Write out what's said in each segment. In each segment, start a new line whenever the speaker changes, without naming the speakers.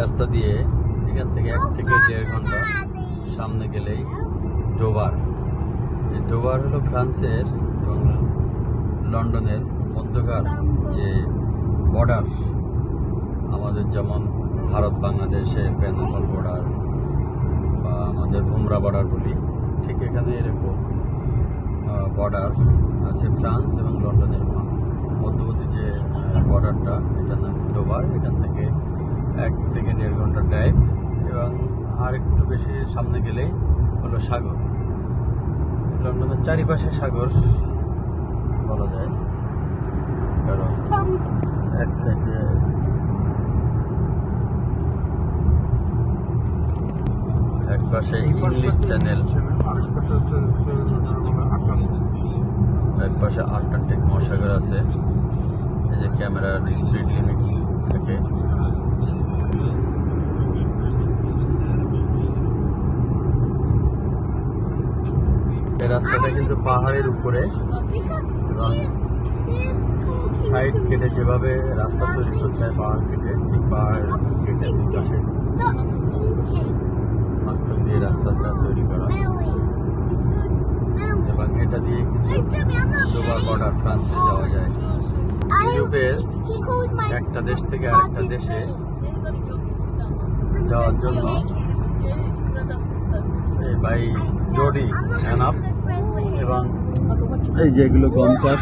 রাস্তা দিয়ে এখান থেকে 1 থেকে 1.5 ঘন্টা সামনে গেলেই ডোভার। এই ডোভার হলো ফ্রান্সের এবং লন্ডনের মধ্যকার যে বর্ডার, আমাদের যেমন ভারত বাংলাদেশের বেনাপোল বর্ডার বা আমাদের ভুমরা বর্ডার বলি, ঠিক এখানে এরকম বর্ডার আছে ফ্রান্স এবং লন্ডনের মধ্যবর্তী যে বর্ডারটা, এটার নাম ডোভার। এখান থেকে 1 থেকে 1.5 ঘন্টা ড্রাইভ এবং আর একটু বেশি সামনে গেলেই হলো সাগর। লন্ডনের চারিপাশে সাগর বলা যায়, কারণ এক সাইডে এক পাশে ইংলিশ চ্যানেল, এক পাশে আটলান্টিক মহাসাগর আছে। এই যে ক্যামেরার স্পিড লিমিট থাকে। এই রাস্তাটা কিন্তু পাহাড়ের উপরে এবং সাইড কেটে যেভাবে রাস্তা তৈরি করতে হয় পাহাড় কেটে, ঠিক পাহাড় কেটে দুপাশে মাঝখান দিয়ে রাস্তাটা তৈরি করা। এবং এটা দিয়ে কিন্তু ডোভার বর্ডার ফ্রান্সে যাওয়া যায়। ইউরোপের একটা দেশ থেকে আরেকটা দেশে যাওয়ার জন্য বাই জরি এনাফ। এবং এই যেগুলো গম চাষ,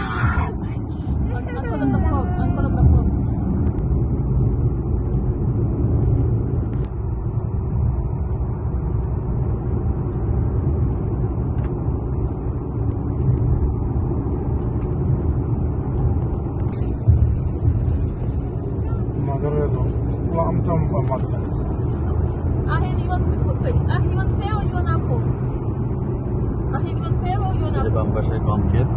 বাম পাশে গম ক্ষেত।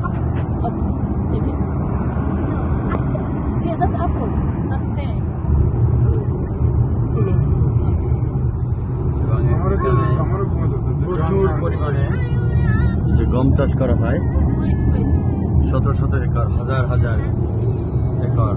প্রচুর পরিমাণে যে গম চাষ করা হয়, শত শত একর, হাজার হাজার একর